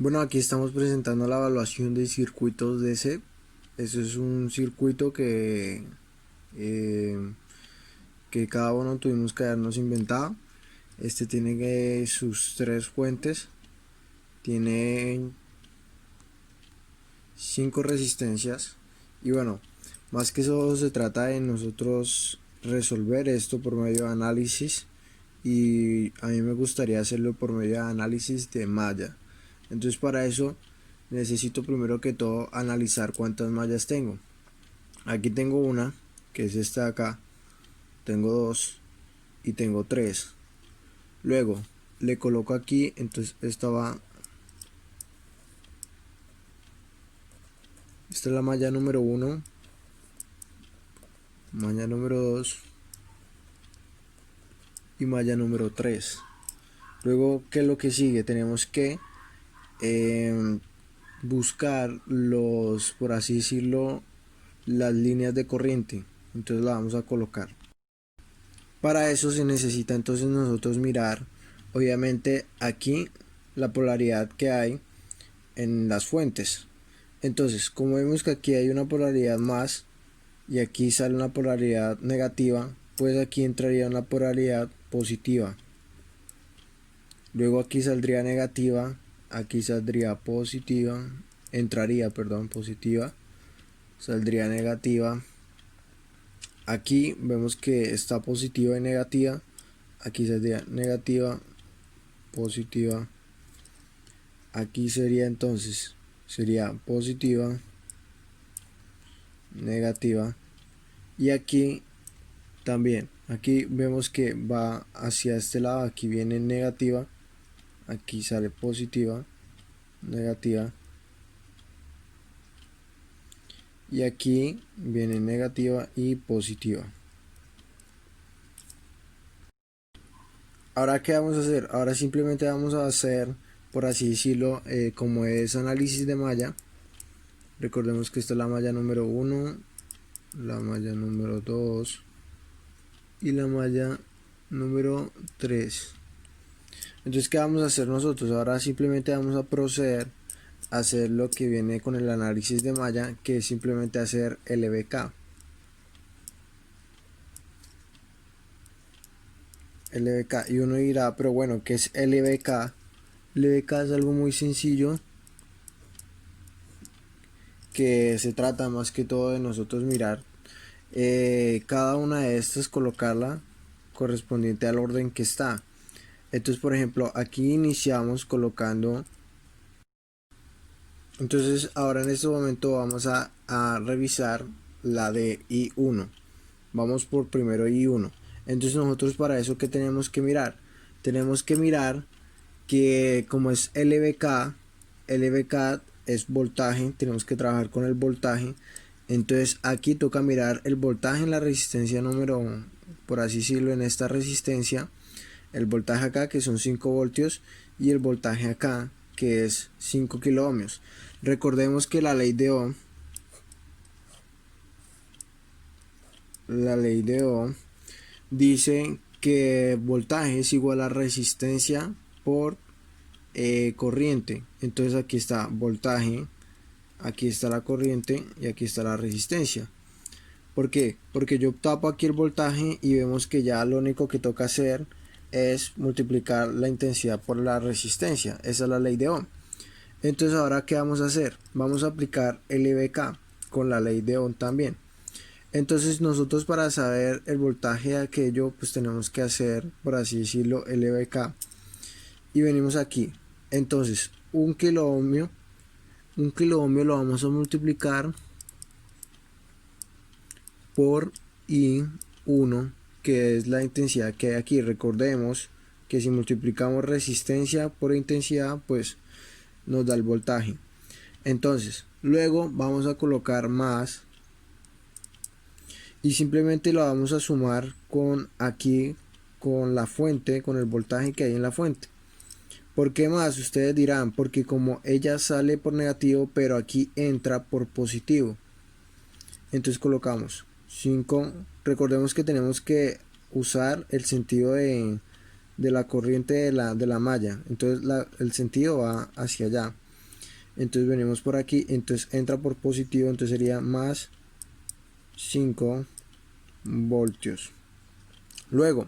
Bueno, aquí estamos presentando la evaluación de circuitos DC. Eso es un circuito eh, que cada uno tuvimos que habernos inventado. Este tiene sus tres fuentes, tiene cinco resistencias y bueno, más que eso se trata de nosotros resolver esto por medio de análisis y a mí me gustaría hacerlo por medio de análisis de malla. Entonces para eso necesito primero que todo analizar cuántas mallas tengo. Aquí tengo una, que es esta de acá, tengo dos y tengo tres. Luego le coloco aquí, entonces esta es la malla número 1, malla número 2 y malla número 3. Luego, ¿qué es lo que sigue? Tenemos que buscar por así decirlo, las líneas de corriente. Entonces la vamos a colocar. Para eso se necesita entonces nosotros mirar, obviamente aquí, la polaridad que hay en las fuentes. Entonces, como vemos que aquí hay una polaridad más y aquí sale una polaridad negativa, pues aquí entraría una polaridad positiva. Luego aquí saldría negativa, aquí saldría positiva, positiva, saldría negativa. Aquí vemos que está positiva y negativa, aquí saldría negativa, positiva. Aquí sería entonces, sería positiva, negativa. Y aquí también, aquí vemos que va hacia este lado, aquí viene negativa, aquí sale positiva, negativa. Y aquí viene negativa y positiva. Ahora, ¿qué vamos a hacer? Ahora simplemente vamos a hacer, por así decirlo, como es análisis de malla. Recordemos que esta es la malla número 1, la malla número 2 y la malla número 3. Entonces, ¿qué vamos a hacer nosotros? Ahora simplemente vamos a proceder a hacer lo que viene con el análisis de malla, que es simplemente hacer LBK. LBK, y uno dirá, pero bueno, ¿qué es LBK? LBK es algo muy sencillo, que se trata más que todo de nosotros mirar cada una de estas, colocarla correspondiente al orden que está. Entonces, por ejemplo, aquí iniciamos colocando. Entonces, ahora en este momento vamos a revisar la de I1. Vamos por primero I1. Entonces, nosotros para eso, ¿qué tenemos que mirar? Tenemos que mirar que como es LVK es voltaje, tenemos que trabajar con el voltaje. Entonces aquí toca mirar el voltaje en la resistencia número 1, por así decirlo, en esta resistencia, el voltaje acá que son 5 voltios y el voltaje acá que es 5 kilo ohmios. Recordemos que la ley de Ohm dice que voltaje es igual a resistencia por corriente. Entonces aquí está voltaje, aquí está la corriente y aquí está la resistencia. ¿Por qué? Porque yo tapo aquí el voltaje y vemos que ya lo único que toca hacer es multiplicar la intensidad por la resistencia. Esa es la ley de Ohm. Entonces ahora, ¿qué vamos a hacer? Vamos a aplicar LVK con la ley de Ohm también. Entonces nosotros, para saber el voltaje de aquello, pues tenemos que hacer, por así decirlo, LVK. Y venimos aquí. Entonces un kilo ohmio lo vamos a multiplicar por I1, que es la intensidad que hay aquí. Recordemos que si multiplicamos resistencia por intensidad, pues nos da el voltaje. Entonces luego vamos a colocar más y simplemente lo vamos a sumar con aquí, con la fuente, con el voltaje que hay en la fuente. ¿Por qué más? Ustedes dirán, porque como ella sale por negativo, pero aquí entra por positivo. Entonces colocamos 5. Recordemos que tenemos que usar el sentido de la corriente de la malla. Entonces el sentido va hacia allá. entonces venimos por aquí, entonces entra por positivo, entonces sería más 5 voltios. Luego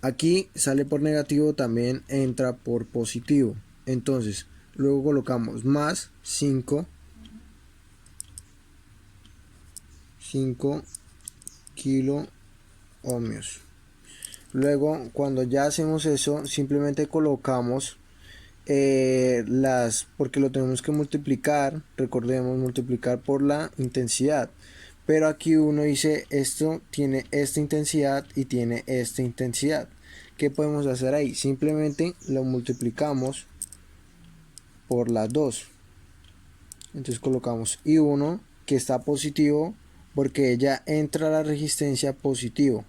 aquí sale por negativo, también entra por positivo, entonces luego colocamos más 5 kilo ohmios. Luego cuando ya hacemos eso, simplemente colocamos porque lo tenemos que multiplicar, recordemos, multiplicar por la intensidad, pero aquí uno dice esto tiene esta intensidad y tiene esta intensidad. ¿Qué podemos hacer ahí? Simplemente lo multiplicamos por las dos, entonces colocamos I1 que está positivo porque ya entra a la resistencia positivo.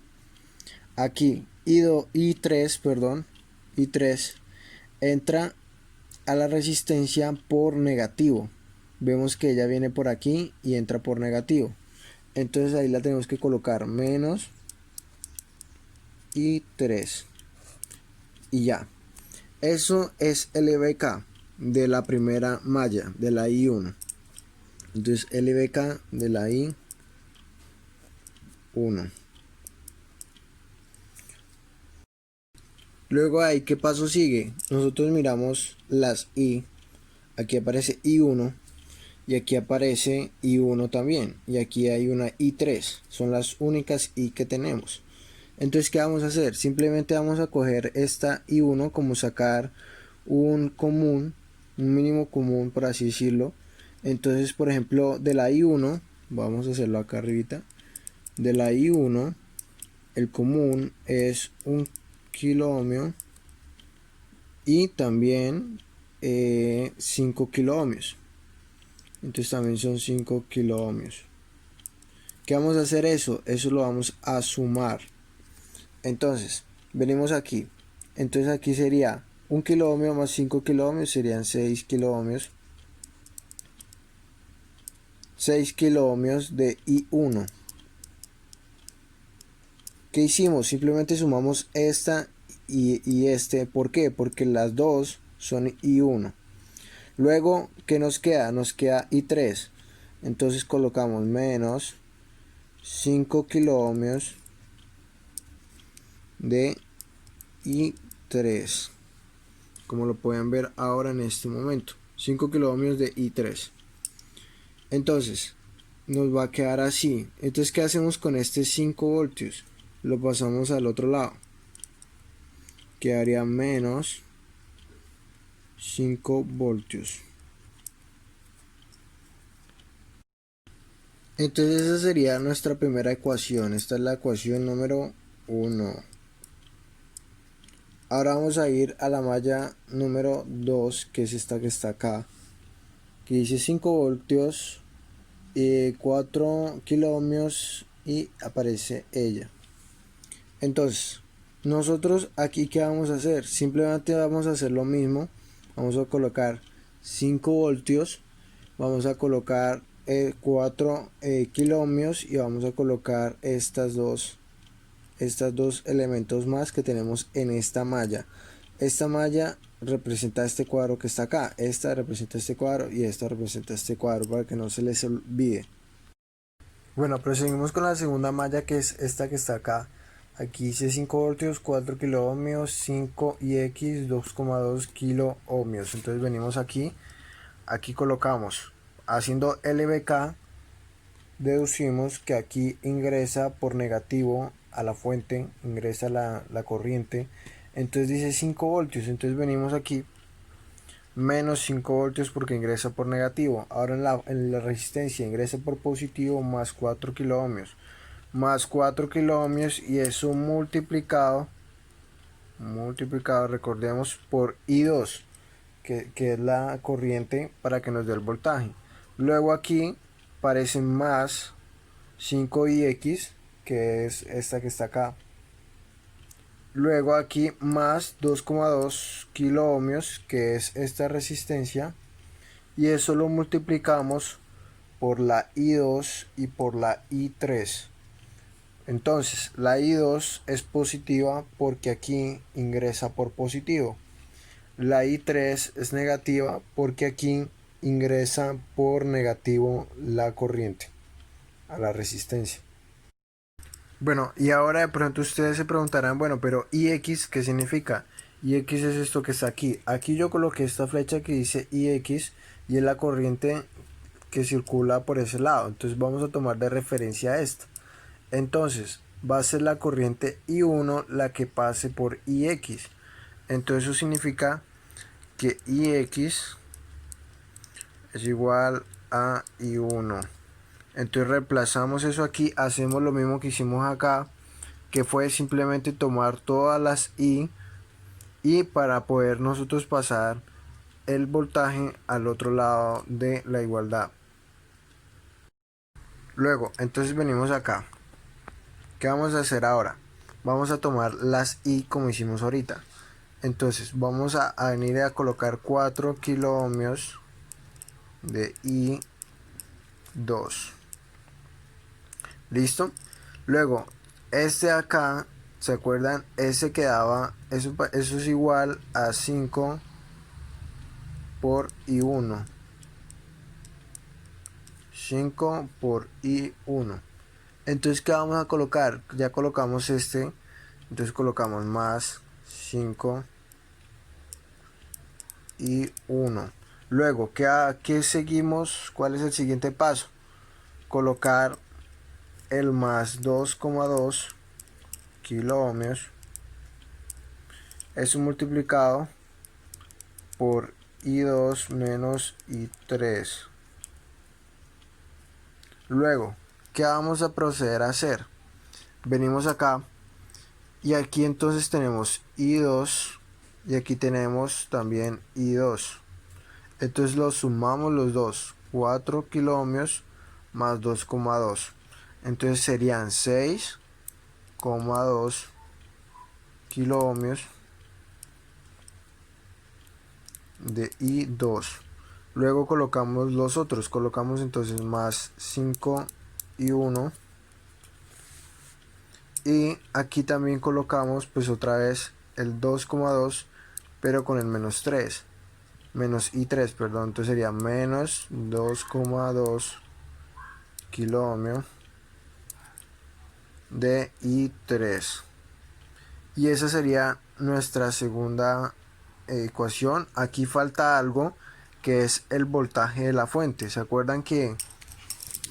Aquí I3 entra a la resistencia por negativo. Vemos que ella viene por aquí y entra por negativo, entonces ahí la tenemos que colocar menos I3 y ya. Eso es LBK de la primera malla, de la I1. Entonces LBK de la I1. Luego ahí, ¿qué paso sigue? Nosotros miramos las I. Aquí aparece I1 y aquí aparece I1 también, y aquí hay una I3. Son las únicas I que tenemos. Entonces, ¿qué vamos a hacer? Simplemente vamos a coger esta I1 como sacar un común, un mínimo común, por así decirlo. Entonces, por ejemplo, de la I1, vamos a hacerlo acá arribita, de la I1 el común es un kilo ohmio y también 5 kilo ohmios, entonces también son 5 kilo ohmios. ¿Qué vamos a hacer? Eso lo vamos a sumar. Entonces venimos aquí, entonces aquí sería 1 kilo ohmio más 5 kilo ohmios, serían 6 kilo ohmios. 6 kilo ohmios de I1. ¿Qué hicimos? Simplemente sumamos esta y este. ¿Por qué? Porque las dos son I1. Luego, ¿qué nos queda? Nos queda I3. Entonces colocamos menos 5 kilo ohmios de I3. Como lo pueden ver ahora en este momento. 5 kilo ohmios de I3. Entonces, nos va a quedar así. Entonces, ¿qué hacemos con este 5 voltios? Lo pasamos al otro lado, quedaría menos 5 voltios. Entonces esa sería nuestra primera ecuación. Esta es la ecuación número 1. Ahora vamos a ir a la malla número 2, que es esta que está acá, que dice 5 voltios, 4 kilo ohmios y aparece ella. Entonces, nosotros aquí, ¿qué vamos a hacer? Simplemente vamos a hacer lo mismo. Vamos a colocar 5 voltios. Vamos a colocar 4 kilo ohmios y vamos a colocar estos dos elementos más que tenemos en esta malla. Esta malla representa este cuadro que está acá. Esta representa este cuadro y esta representa este cuadro, para que no se les olvide. Bueno, proseguimos con la segunda malla, que es esta que está acá. Aquí dice 5 voltios, 4 kilo ohmios, 5 y x, 2,2 kilo ohmios. Entonces venimos aquí colocamos, haciendo LBK, deducimos que aquí ingresa por negativo a la fuente, ingresa la corriente. Entonces dice 5 voltios, entonces venimos aquí, menos 5 voltios porque ingresa por negativo. Ahora en la resistencia ingresa por positivo, más 4 kilo ohmios. Más 4 kilo ohmios, y eso multiplicado, recordemos, por I2, que es la corriente, para que nos dé el voltaje. Luego aquí aparece más 5ix, que es esta que está acá. Luego aquí más 2,2 kilo ohmios, que es esta resistencia, y eso lo multiplicamos por la I2 y por la I3. Entonces la I2 es positiva porque aquí ingresa por positivo. La I3 es negativa porque aquí ingresa por negativo la corriente a la resistencia. Bueno, y ahora de pronto ustedes se preguntarán, bueno, pero IX, ¿qué significa? IX es esto que está aquí. Aquí yo coloqué esta flecha que dice IX y es la corriente que circula por ese lado. Entonces vamos a tomar de referencia esto. Entonces va a ser la corriente I1 la que pase por IX. Entonces eso significa que IX es igual a I1. Entonces reemplazamos eso aquí, hacemos lo mismo que hicimos acá, que fue simplemente tomar todas las I y para poder nosotros pasar el voltaje al otro lado de la igualdad. Luego, entonces venimos acá. ¿Qué vamos a hacer ahora? Vamos a tomar las I como hicimos ahorita. Entonces vamos a venir a colocar 4 kilo ohmios de I2. ¿Listo? Luego, este de acá, ¿se acuerdan? Ese quedaba, eso es igual a 5 por I1. 5 por I1. Entonces, ¿qué vamos a colocar? Ya colocamos este. Entonces colocamos más 5 I1. Luego, ¿qué seguimos? ¿Cuál es el siguiente paso? Colocar el más 2,2 kilo ohmios. Eso multiplicado por I2 menos I3. Luego, ¿qué vamos a proceder a hacer? Venimos acá y aquí entonces tenemos I2 y aquí tenemos también I2. Entonces los sumamos los dos, 4 kilo ohmios más 2,2. Entonces serían 6,2 kilo ohmios de I2. Luego colocamos los otros, colocamos entonces más 5 I1 y aquí también colocamos pues otra vez el 2,2 pero con el menos 3, menos I3, perdón, entonces sería menos 2,2 kilo ohmio de I3 y esa sería nuestra segunda ecuación. Aquí falta algo que es el voltaje de la fuente. ¿Se acuerdan que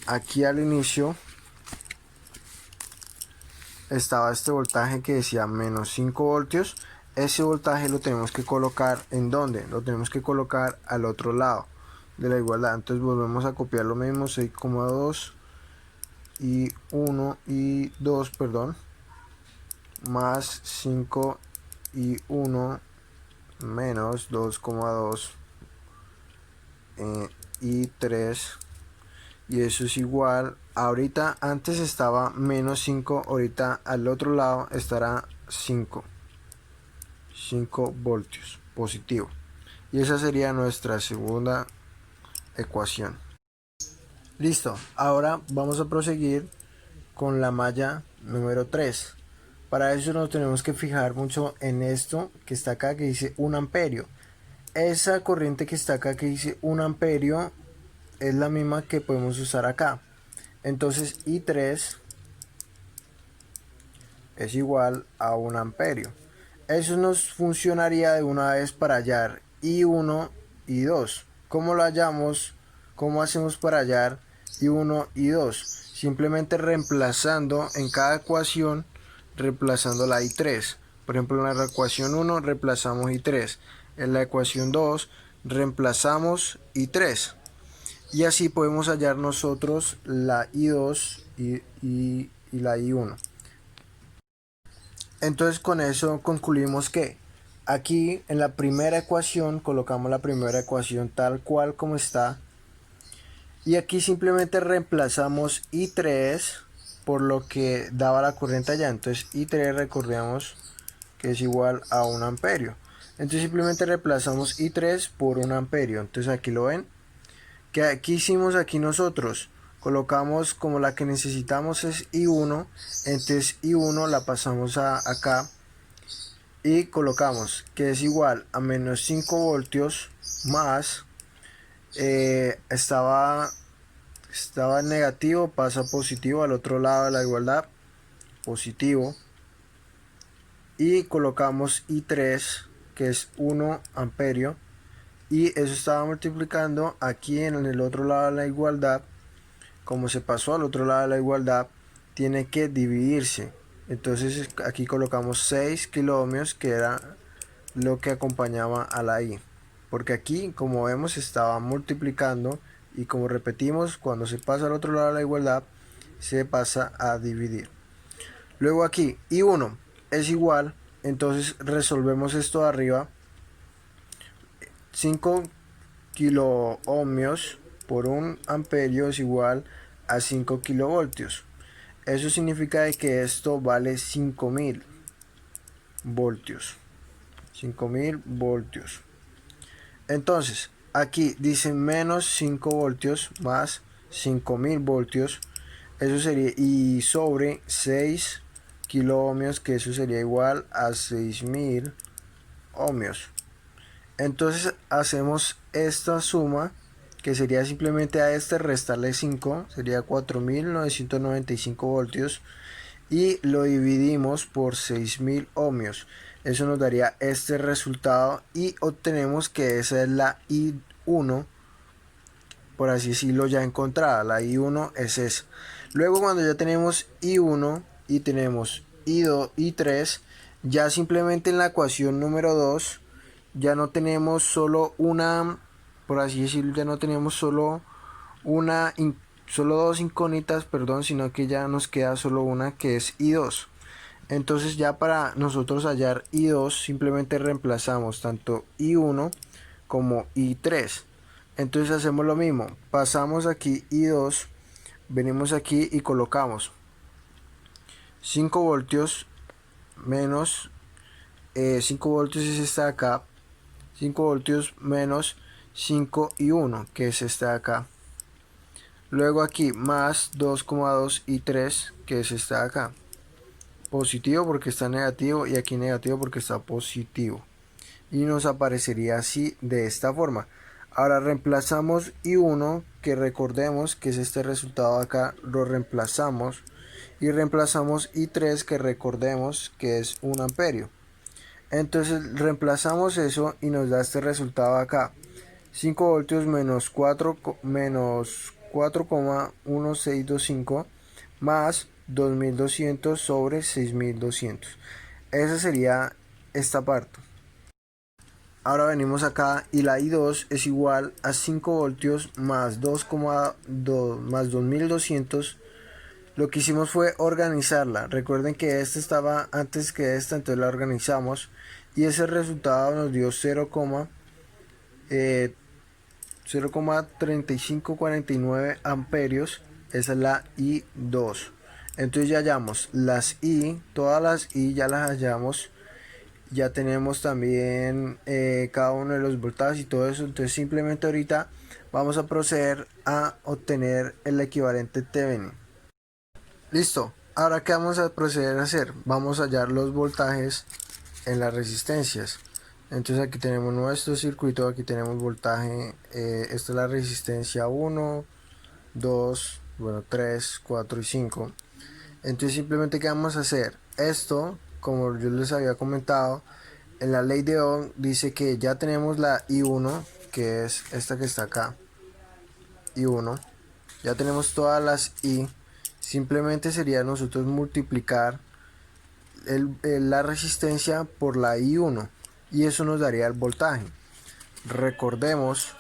aquí al inicio estaba este voltaje que decía menos 5 voltios? Ese voltaje lo tenemos que colocar ¿en dónde? Lo tenemos que colocar al otro lado de la igualdad. Entonces volvemos a copiar lo mismo, 6,2 y 1 y 2, perdón, más 5 y 1 menos 2,2 y 3, y eso es igual, ahorita antes estaba menos 5, ahorita al otro lado estará 5 voltios positivo, y esa sería nuestra segunda ecuación. Listo, ahora vamos a proseguir con la malla número 3. Para eso nos tenemos que fijar mucho en esto que está acá que dice 1 amperio. Esa corriente que está acá que dice 1 amperio es la misma que podemos usar acá. Entonces I3 es igual a 1 amperio. Eso nos funcionaría de una vez para hallar I1 y 2. ¿Cómo lo hallamos? ¿Cómo hacemos para hallar I1 y 2? Simplemente reemplazando en cada ecuación, reemplazando la I3. Por ejemplo, en la ecuación 1 reemplazamos I3. En la ecuación 2 reemplazamos I3. Y así podemos hallar nosotros la I2 y la I1. Entonces con eso concluimos que aquí en la primera ecuación colocamos la primera ecuación tal cual como está. Y aquí simplemente reemplazamos I3 por lo que daba la corriente allá. Entonces I3 recordemos que es igual a 1 amperio. Entonces simplemente reemplazamos I3 por 1 amperio. Entonces aquí lo ven. ¿Qué hicimos aquí nosotros? Colocamos como la que necesitamos es I1. Entonces I1 la pasamos acá. Y colocamos que es igual a menos 5 voltios más estaba en negativo, pasa a positivo al otro lado de la igualdad, positivo, y colocamos I3, que es 1 amperio, y eso estaba multiplicando aquí en el otro lado de la igualdad. Como se pasó al otro lado de la igualdad, tiene que dividirse. Entonces aquí colocamos 6 kiloohmios, que era lo que acompañaba a la I, porque aquí, como vemos, estaba multiplicando, y como repetimos, cuando se pasa al otro lado de la igualdad se pasa a dividir. Luego aquí I1 es igual, entonces resolvemos esto de arriba. 5 kiloohmios por 1 amperio es igual a 5 kilovoltios. Eso significa que esto vale 5000 voltios. 5000 voltios. Entonces, aquí dice menos 5 voltios más 5000 voltios. Eso sería, y sobre 6 kiloohmios, que eso sería igual a 6000 ohmios. Entonces hacemos esta suma, que sería simplemente a este restarle 5, sería 4995 voltios, y lo dividimos por 6000 ohmios. Eso nos daría este resultado, y obtenemos que esa es la I1, por así decirlo, ya encontrada. La I1 es esa. Luego, cuando ya tenemos I1 y tenemos I2, I3, ya simplemente en la ecuación número 2 ya no tenemos solo una, por así decirlo, ya no tenemos solo solo dos incógnitas, perdón, sino que ya nos queda solo una, que es I2. Entonces, ya para nosotros hallar I2 simplemente reemplazamos tanto I1 como I3. Entonces hacemos lo mismo, pasamos aquí I2, venimos aquí y colocamos 5 voltios menos 5 voltios es esta de acá, 5 voltios menos 5 y 1, que es esta de acá. Luego aquí más 2,2 y 3, que es esta de acá. Positivo porque está negativo, y aquí negativo porque está positivo. Y nos aparecería así, de esta forma. Ahora reemplazamos I1, que recordemos que es este resultado de acá, lo reemplazamos. Y reemplazamos I3, que recordemos que es 1 amperio. Entonces reemplazamos eso y nos da este resultado acá. 5 voltios menos 4,1625 más 2200 sobre 6200. Esa sería esta parte. Ahora venimos acá y la I2 es igual a 5 voltios más 2,2 más 2200. Lo que hicimos fue organizarla. Recuerden que esta estaba antes que esta, entonces la organizamos y ese resultado nos dio 0,3549 amperios. Esa es la I2. Entonces ya hallamos las I, todas las I ya las hallamos. Ya tenemos también cada uno de los voltajes y todo eso. Entonces simplemente ahorita vamos a proceder a obtener el equivalente Thevenin. Listo. Ahora, ¿qué vamos a proceder a hacer? Vamos a hallar los voltajes en las resistencias. Entonces aquí tenemos nuestro circuito, aquí tenemos voltaje, esta es la resistencia 1, 2, bueno, 3, 4 y 5. Entonces simplemente, ¿qué vamos a hacer? Esto, como yo les había comentado, en la ley de Ohm dice que ya tenemos la I1, que es esta que está acá, I1. Ya tenemos todas las I. Simplemente sería nosotros multiplicar la resistencia por la I1 y eso nos daría el voltaje. Recordemos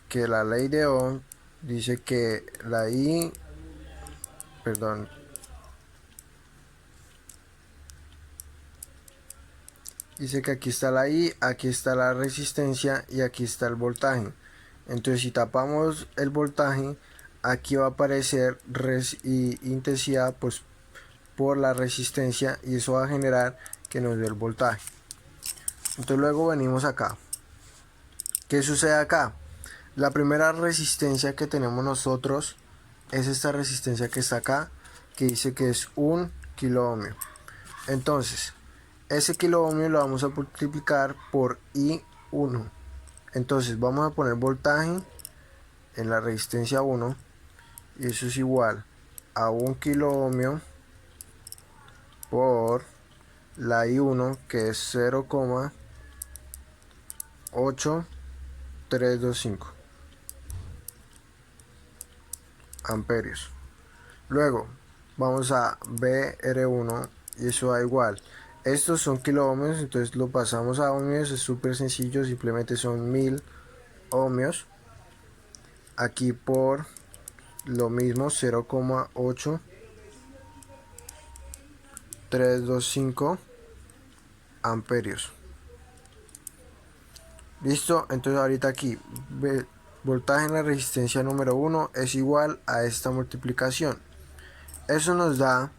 que la ley de Ohm dice que la I, perdón, dice que aquí está la I, aquí está la resistencia y aquí está el voltaje. Entonces, si tapamos el voltaje, aquí va a aparecer intensidad pues por la resistencia, y eso va a generar que nos dé el voltaje. Entonces luego venimos acá. ¿Qué sucede acá? La primera resistencia que tenemos nosotros es esta resistencia que está acá, que dice que es 1 kiloohmio. Entonces ese kiloohmio lo vamos a multiplicar por I1. Entonces vamos a poner voltaje en la resistencia 1 y eso es igual a 1 kilo ohmio por la I1, que es 0,8325 amperios. Luego vamos a BR1 y eso da igual. Estos son kilo ohmios, entonces lo pasamos a ohmios, es súper sencillo, simplemente son 1000 ohmios. Aquí por lo mismo 0,8325 amperios. Listo, entonces ahorita aquí voltaje en la resistencia número 1 es igual a esta multiplicación. Eso nos da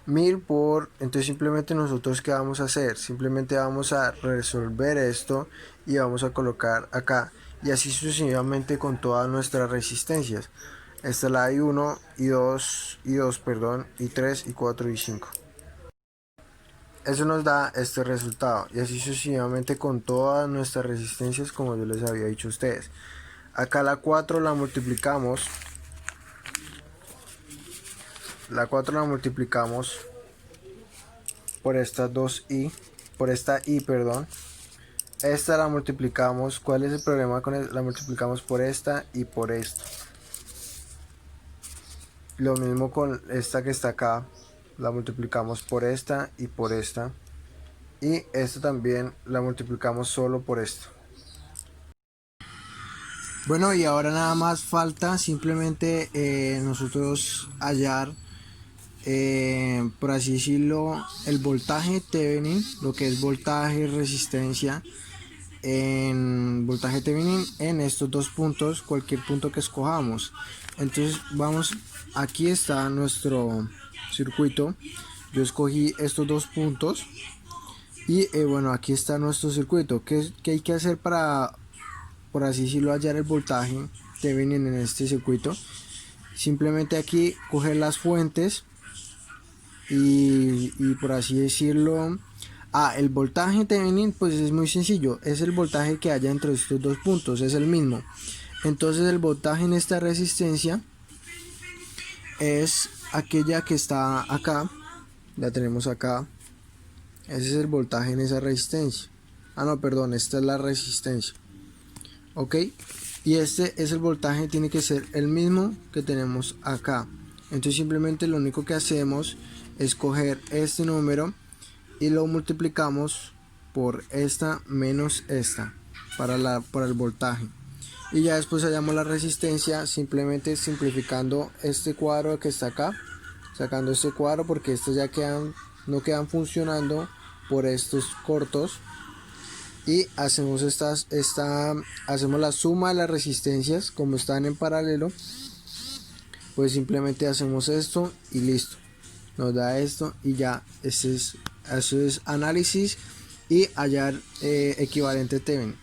1000 por, entonces simplemente nosotros qué vamos a hacer, simplemente vamos a resolver esto y vamos a colocar acá y así sucesivamente con todas nuestras resistencias. Esta es la I1, I2, perdón, I3, I4 y I5. Eso nos da este resultado y así sucesivamente con todas nuestras resistencias, como yo les había dicho a ustedes. Acá la 4 la multiplicamos. La 4 la multiplicamos por estas dos I, por esta I, perdón. Esta la multiplicamos. ¿Cuál es el problema con la multiplicamos por esta y por esto? Lo mismo con esta que está acá, la multiplicamos por esta y por esta. Y esta también la multiplicamos solo por esto. Bueno, y ahora nada más falta simplemente nosotros hallar, por así decirlo, el voltaje Thevenin, lo que es voltaje, resistencia, en voltaje Thevenin en estos dos puntos, cualquier punto que escojamos. Entonces vamos, aquí está nuestro circuito. Yo escogí estos dos puntos y bueno, aquí está nuestro circuito. ¿Qué hay que hacer para, por así decirlo, hallar el voltaje Thevenin en este circuito? Simplemente aquí coger las fuentes y por así decirlo, el voltaje Thevenin pues es muy sencillo, es el voltaje que haya entre estos dos puntos, es el mismo. Entonces el voltaje en esta resistencia es aquella que está acá, la tenemos acá, ese es el voltaje en esa resistencia. No, perdón, esta es la resistencia, ok, y este es el voltaje, tiene que ser el mismo que tenemos acá. Entonces simplemente lo único que hacemos es coger este número y lo multiplicamos por esta menos esta para el voltaje, y ya después hallamos la resistencia simplemente simplificando este cuadro que está acá, sacando este cuadro porque estos ya no quedan funcionando por estos cortos, y hacemos hacemos la suma de las resistencias como están en paralelo, pues simplemente hacemos esto y listo, nos da esto y ya. Eso es análisis y hallar equivalente Thevenin.